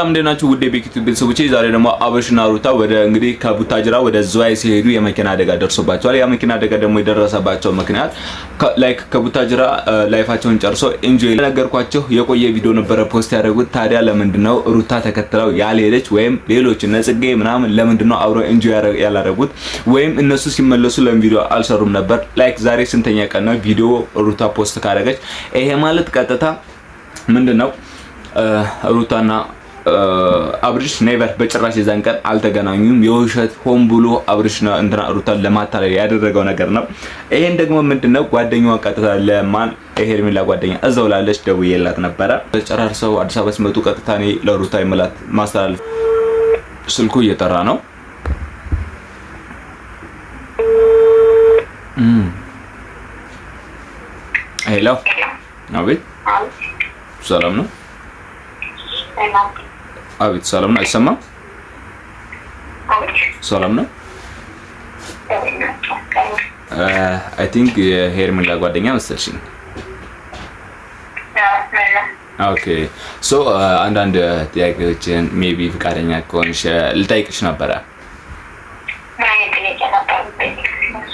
እንደናችሁ ውድ የቤኪቱ ቤተሰቦቼ ዛሬ ደግሞ አብርሽና ሩታ ወደ እንግዲህ ከቡታጅራ ወደ ዝዋይ ሲሄዱ የመኪና አደጋ ደርሶባቸዋል። ያ መኪና አደጋ ደግሞ የደረሰባቸው ምክንያት ላይክ ከቡታጅራ ላይፋቸውን ጨርሶ ኢንጆይ ነገርኳቸው የቆየ ቪዲዮ ነበረ ፖስት ያደረጉት። ታዲያ ለምንድነው ሩታ ተከትለው ያልሄደች ወይም ሌሎች ነጽጌ ምናምን ለምንድነው አብረው ኢንጆይ ያላደረጉት ወይም እነሱ ሲመለሱ ለምን ቪዲዮ አልሰሩም ነበር? ላይክ ዛሬ ስንተኛ ቀን ነው ቪዲዮ ሩታ ፖስት ካደረገች? ይሄ ማለት ቀጥታ ምንድነው ሩታና አብርሽ ኔቨር በጭራሽ የዛን ቀን አልተገናኙም። የውሸት ሆን ብሎ አብርሽ እንትና ሩታን ለማታለል ያደረገው ነገር ነው። ይሄን ደግሞ ምንድነው ጓደኛዋ ቀጥታ ለማን ሄርሜላ ጓደኛ እዛው ላለች ደውዬላት ነበረ። ጨራርሰው አዲስ አበባ ሲመጡ ቀጥታ እኔ ለሩታ ይመላት ማስተላለፍ ስልኩ እየጠራ ነው። ሄሎ አቤት፣ ሰላም ነው? አቤት ሰላም ነው። አይሰማም? ሰላም ነው። አይ ቲንክ የሄርሜላ ጓደኛ መሰልሽኝ። ኦኬ ሶ አንዳንድ ጥያቄዎችን ሜቢ ፍቃደኛ ከሆንሽ ልጠይቅሽ ነበረ።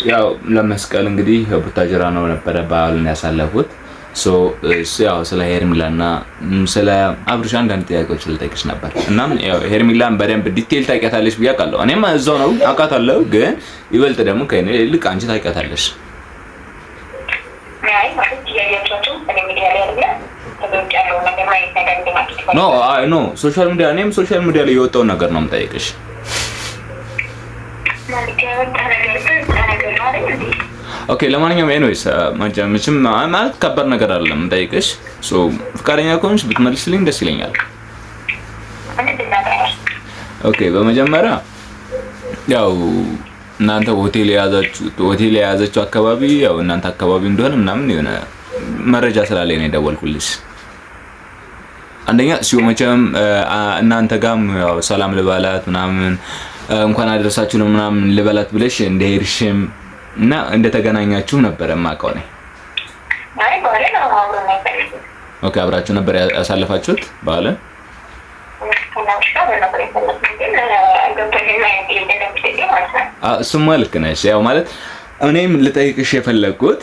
ያው ለመስቀል እንግዲህ ቡታጅራ ነው ነበረ በዓሉን ያሳለፉት። ያው ስለ ሄርሜላና ስለ አብርሽ አንዳንድ ጥያቄዎች ልጠይቅሽ ነበር። እናም ያው ሄርሜላን በደንብ ዲቴል ታውቂያታለሽ ብዬ አውቃለሁ። እኔም እዛው ነው አውቃታለሁ፣ ግን ይበልጥ ደግሞ ከእኔ ይልቅ አንቺ ታውቂያታለሽ። ኖ ሶሻል ሚዲያ እኔም ሶሻል ሚዲያ ላይ የወጣውን ነገር ነው የምጠይቅሽ። ኦኬ ለማንኛውም ኤኒዌይስ መቼም ማለት ከባድ ነገር አይደለም ጠይቅሽ። ፍቃደኛ ከሆንሽ ብትመልስልኝ ደስ ይለኛል። ኦኬ በመጀመሪያ ያው እናንተ ሆቴል የያዛችሁ አካባቢ ያው እናንተ አካባቢ እንደሆነ ምናምን የሆነ መረጃ ስላለኝ ነው የደወልኩልሽ። አንደኛ መቼም እናንተ ጋርም ያው ሰላም ልበላት ምናምን እንኳን አደረሳችሁ ነው ምናምን ልበላት ብለሽ እንደሄድሽም እና እንደተገናኛችሁ ነበር የማውቀው ነኝ። ኦኬ አብራችሁ ነበር ያሳለፋችሁት በዓልን? እሱማ ልክ ነሽ። ያው ማለት እኔም ልጠይቅሽ የፈለግኩት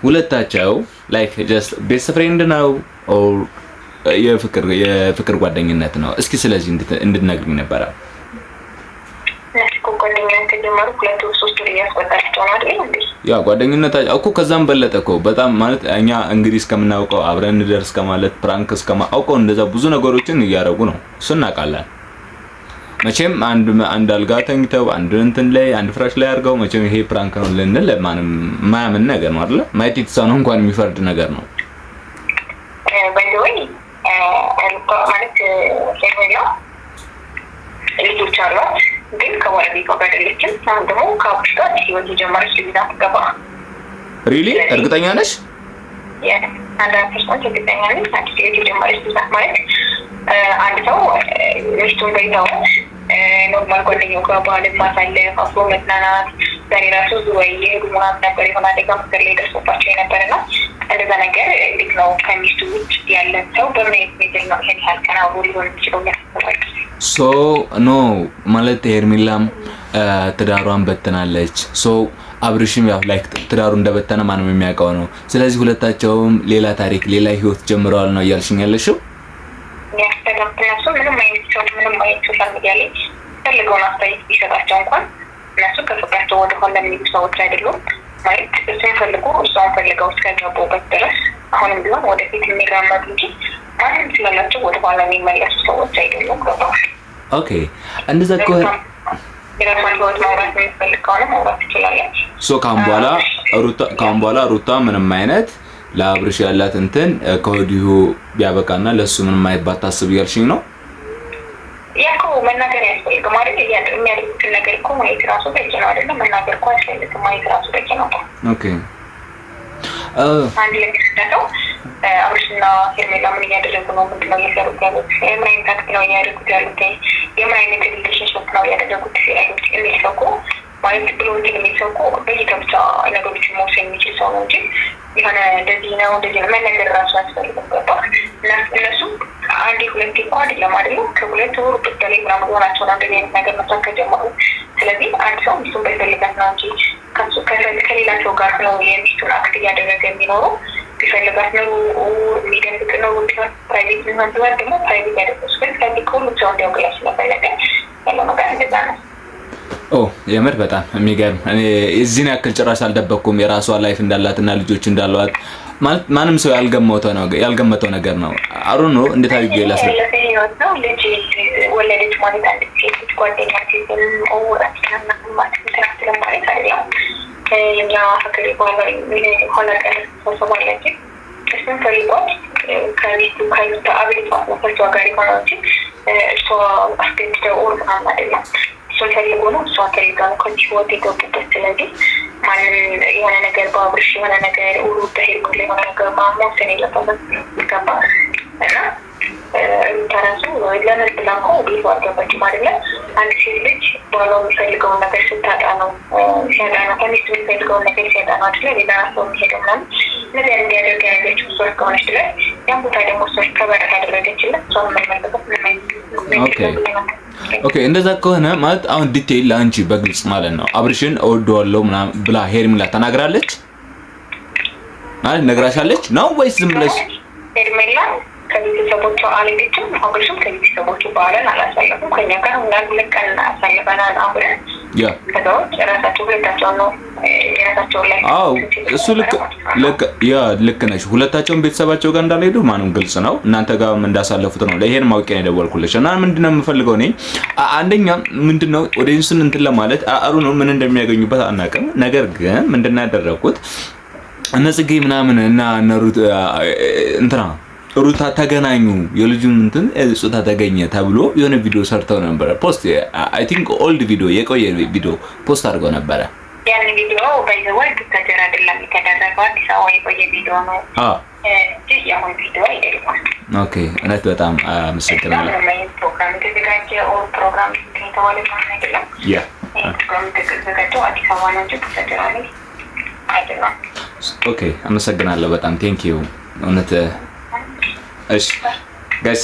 ሁለታቸው ላይክ ጀስት ቤስት ፍሬንድ ነው ኦር የፍቅር ጓደኝነት ነው? እስኪ ስለዚህ እንድትነግሪኝ ነበረ። ያ ጓደኝነት እኮ ከዛም በለጠ እኮ በጣም ማለት እኛ እንግዲህ እስከምናውቀው አብረን እንደርስ ከማለት ፕራንክ እስከማውቀው እንደዛ ብዙ ነገሮችን እያደረጉ ነው። እሱ እናውቃለን። መቼም አንድ አልጋ ተኝተው አንድ እንትን ላይ አንድ ፍራሽ ላይ አድርገው መቼም ይሄ ፕራንክ ነው ልንል ማንም ማያምን ነገር ነው አይደል? ማየት የተሳነው እንኳን የሚፈርድ ነገር ነው። ልጆች አሏት ግን ከወለቤቷ ጋር አይደለችም። አሁን ደግሞ ከአብርሽ ጋር ህይወት የጀመረች ልጅ ናት። ገባ? ሪሊ እርግጠኛ ነሽ? አንዳንድ ፐርሰንት እርግጠኛ ነኝ። አዲስ ህይወት የጀመረች ልጅ ናት ማለት አንድ ሰው ሚስቱን በይተዋት ኖርማል ጓደኛው ጋር ባህልን ማሳለፍ አብሮ መዝናናት ዛሬ ራሱ ዝዋይ የሄዱ ምናምን ነበር የሆነ አደጋ መንገድ ላይ ደርሶባቸው የነበረና እንደዛ ነገር እንዴት ነው ከሚስቱ ውጭ ያለ ሰው በምን አይነት ሁኔታ ነው ይሄን ያህል ቀን አብሮ ሊሆን የሚችለው? ያስባል ኖ ማለት ሄርሜላም ትዳሯን በትናለች። አብርሽም ያው ላይክ ትዳሩ እንደበተነ ማንም የሚያውቀው ነው። ስለዚህ ሁለታቸውም ሌላ ታሪክ ሌላ ህይወት ጀምረዋል ነው እያልሽኝ ያለሽው? እነሱ ምንም አይነት ሶሻል ሚዲያ ላይ ፈልገውን አስተያየት ቢሰጣቸው እንኳን እነሱ ከፍቅራቸው ወደኋላ የሚሉ ሰዎች አይደሉም። ማለት እሱን ፈልጉ እሷን ፈልገው እስከገቡበት ድረስ አሁንም ቢሆን ወደፊት የሚራመዱ እንጂ ማንም ስላላቸው ወደኋላ የሚመለሱ ሰዎች አይደሉም። ገባሽ? ኦኬ እንደዛ ከሆነ የራሷን ህይወት ማውራት የሚፈልግ ከሆነ ማውራት ትችላለች። ካሁን በኋላ ሩታ ምንም አይነት ለአብርሽ ያላት እንትን ከወዲሁ ቢያበቃና ለሱ ምንም አይነት ባታስብ እያልሽኝ ነው? ያኮ መናገር ያስፈልግ ማለት የሚያደርጉትን ነገር እኮ ማየት ራሱ በቂ ነው አይደለም? መናገር እኮ አያስፈልግም፣ ማየት ራሱ በቂ ነው። ኦኬ አንድ ለሚስዳው አብርሽና ሄርሜላ ምን እያደረጉ ነው? ምንድነው እየሰሩት ያሉት? የምን አይነት ታክት ነው እያደረጉት ያሉት? የምን አይነት ሪሌሽንሽፕ ነው እያደረጉት ያሉት? የሚል ሰው እኮ ማለት ብሎ የሚሰው እኮ በይታ ብቻ ነገሮችን መውሰድ የሚችል ሰው ነው እንጂ የሆነ እንደዚህ ነው መነገር ራሱ ያስፈልግም። ገባህ? እነሱ አንዴ ሁለቴ እኮ አይደለም ከሁለት ወር በላይ ምናምን ሆናቸውን አንድ አይነት ነገር መስራት ከጀመሩ። ስለዚህ አንድ ሰው ሚስቱን በይፈልጋት ነው እንጂ ከሌላ ሰው ጋር ነው የሚስቱን አክት እያደረገ የሚኖረው። ቢፈልጋት ነው የሚደንቅ ነው ቢሆን ፕራይቬት ሊሆን ሲሆን ደግሞ ፕራይቬት ያደረሱ ግን ከዚህ ከሁሉ ሰው እንዲያውቅላ ስለፈለገ ያለው ነገር እንደዛ ነው። የምር በጣም የሚገርም። እኔ እዚህን ያክል ጭራሽ አልደበቅኩም የራሷ ላይፍ እንዳላትና ልጆች እንዳሏት ማለት ማንም ሰው ያልገመተው ነገር ነው። አሩ ነው እንዴት አድርጌ ነው ልጅ ወለደች ማለት አንድ ሴት ጓደኛ ሲዝም ኦራችንና ማለት ማለት አይደለም። የኛ ሀገር ባለ ሆነ ቀን ተሰባለች እሱን ፈልጓት ከሚስቱ ከሚስቱ አብሪቷ ወፈቷ ጋር ይሆናል እሷ አስገድደው ኦር ምናምን አይደለም። እሱን ፈልጎ ነው እሷ ፈልጋ ነው ከዚህ ህይወት የገቡበት። ስለዚህ ማንም የሆነ ነገር በአብርሽ የሆነ ነገር ሁሉ በሄድ ጉዳይ የሆነ ነገር መወሰን የለበትም። ይገባ እና ተራሱ ለምን ብላ እኮ ቤቷ አልገባችም አይደለ? አንድ ሴት ልጅ ባሏ የሚፈልገውን ነገር ስታጣ ነው ሲያጣ ነው ከሚስቱ የሚፈልገውን ነገር ሲያጣ ነው አይደለ? ሌላ ሰው የሚሄደው ምናምን እነዚያ እንዲያደርግ ያደረገችው እሷ እስከሆነች ድረስ ያን ቦታ ደግሞ እሷ ከበረት አደረገችለት እሷ የምንመለከት ኦኬ። እንደዛ ከሆነ ማለት አሁን ዲቴይል ለአንቺ በግልጽ ማለት ነው አብርሽን እወደዋለሁ ምናምን ብላ ሄርሜላ ተናግራለች ማለት ነግራሻለች ነው ወይስ ዝም ብለሽ? ሄርሜላ ከቤተሰቦቿ አልሄደችም። አብርሽም ከቤተሰቦቹ በኋላን አላሳለፉም። ከኛ ጋር ምናምን ልቀን አሳልፈናል አብረን ከዛዎች የራሳቸው ሁለታቸው ነው የራሳቸው ላይ እሱ ልክ ነሽ። ሁለታቸውን ቤተሰባቸው ጋር እንዳልሄዱ ማንም ግልጽ ነው። እናንተ ጋር እንዳሳለፉት ነው። ለይሄን ማውቄ ነው የደወልኩልሽ እና ምንድነው የምፈልገው እኔ አንደኛ ምንድነው ኦዲየንስን እንትን ለማለት አሩ ነው ምን እንደሚያገኙበት አናውቅም። ነገር ግን ምንድነው ያደረኩት እነጽጌ ምናምን እና ነሩት እንትና ሩታ ተገናኙ የልጁን እንትን ጾታ ተገኘ ተብሎ የሆነ ቪዲዮ ሰርተው ነበር። ፖስት አይ ቲንክ ኦልድ ቪዲዮ የቆየ ቪዲዮ ፖስት አድርገው ነበር። ያን ቪዲዮ ባይዘወይ ተጀራ አይደለም የተደረገው አዲስ አበባ የቆየ ቪዲዮ ነው። እዚህ ያሁን ቪዲዮ አይደለም። ኦኬ እውነት በጣም አመሰግናለሁ። ፕሮግራም ተዘጋጀ ፕሮግራም ተዋለ ማለት አይደለም። ፕሮግራም ተዘጋጀ አዲስ አበባ ነው እንጂ ተጀራ አይደለም። ኦኬ አመሰግናለሁ በጣም ቴንክ ዩ እውነት። እሺ ጋይስ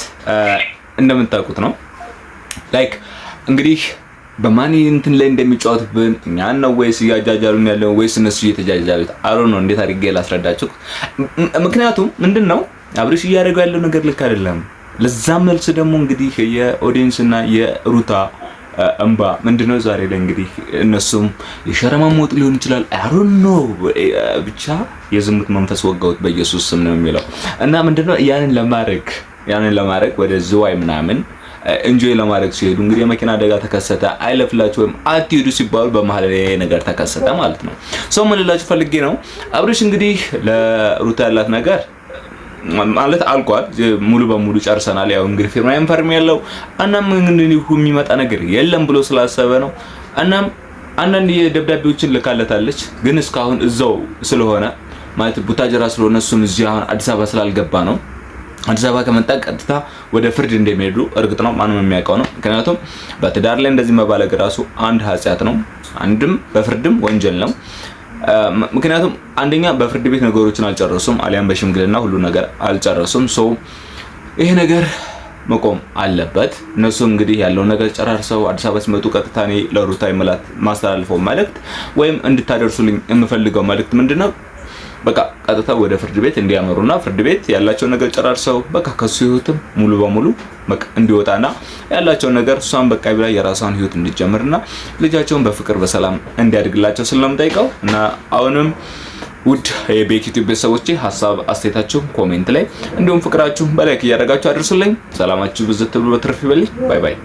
እንደምታውቁት ነው ላይክ እንግዲህ በማን እንትን ላይ እንደሚጫወቱብን እኛን ነው ወይስ ያጃጃሉን ያለው ወይስ እነሱ እየተጃጃሉት አሮ ነው። እንዴት አድርጌ ላስረዳችሁ? ምክንያቱም ምንድነው አብርሽ እያደረገው ያለው ነገር ልክ አይደለም። ለዛ መልስ ደግሞ እንግዲህ የኦዲየንስና የሩታ እንባ ምንድነው ዛሬ ላይ እንግዲህ እነሱም የሸረማሞጥ ሊሆን ይችላል አሮ ነው ብቻ የዝሙት መንፈስ ወጋውት በኢየሱስ ስም ነው የሚለው እና ምንድነው ያንን ለማድረግ ወደ ዝዋይ ምናምን እንጆይ ለማድረግ ሲሄዱ እንግዲህ የመኪና አደጋ ተከሰተ። አይለፍላችሁ ወይም አትሄዱ ሲባሉ በመሃል ላይ ነገር ተከሰተ ማለት ነው። ሰው ምን ልላችሁ ፈልጌ ነው አብርሽ እንግዲህ ለሩታ ያላት ነገር ማለት አልቋል። ሙሉ በሙሉ ጨርሰናል። ያው እንግዲህ ፊርማዬን ፈርም ያለው እናም እንግዲህ የሚመጣ ነገር የለም ብሎ ስላሰበ ነው። እናም አንዳንድ የደብዳቤዎችን ልካለታለች ግን እስካሁን እዛው ስለሆነ ማለት ቡታጀራ ስለሆነ እሱም እዚህ አሁን አዲስ አበባ ስላልገባ ነው። አዲስ አበባ ከመጣ ቀጥታ ወደ ፍርድ እንደሚሄዱ እርግጥ ነው፣ ማንም የሚያውቀው ነው። ምክንያቱም በትዳር ላይ እንደዚህ መባለግ ራሱ አንድ ኃጢአት ነው፣ አንድም በፍርድም ወንጀል ነው። ምክንያቱም አንደኛ በፍርድ ቤት ነገሮችን አልጨረሱም፣ አሊያም በሽምግልና ሁሉ ነገር አልጨረሱም። ሶ ይሄ ነገር መቆም አለበት። እነሱ እንግዲህ ያለው ነገር ጨራርሰው አዲስ አበባ ሲመጡ ቀጥታ እኔ ለሩታ ይመላት ማስተላልፈው መልእክት ወይም እንድታደርሱልኝ የምፈልገው መልእክት ምንድነው በቃ ቀጥታ ወደ ፍርድ ቤት እንዲያመሩና ፍርድ ቤት ያላቸው ነገር ጨራርሰው በቃ ከሱ ህይወትም ሙሉ በሙሉ በቃ እንዲወጣና ያላቸው ነገር እሷን በቃ ብላ የራሷን ህይወት እንዲጀምርና ልጃቸውን በፍቅር በሰላም እንዲያድግላቸው ስለምጠይቀው እና አሁንም ውድ የቤክ ዩቲዩብ ቤተሰቦቼ ሐሳብ አስተያየታችሁ ኮሜንት ላይ እንዲሁም ፍቅራችሁ በላይክ እያደረጋችሁ አድርሱልኝ። ሰላማችሁ ብዝት ብሎ በትርፍ ይበልኝ። ባይ ባይ።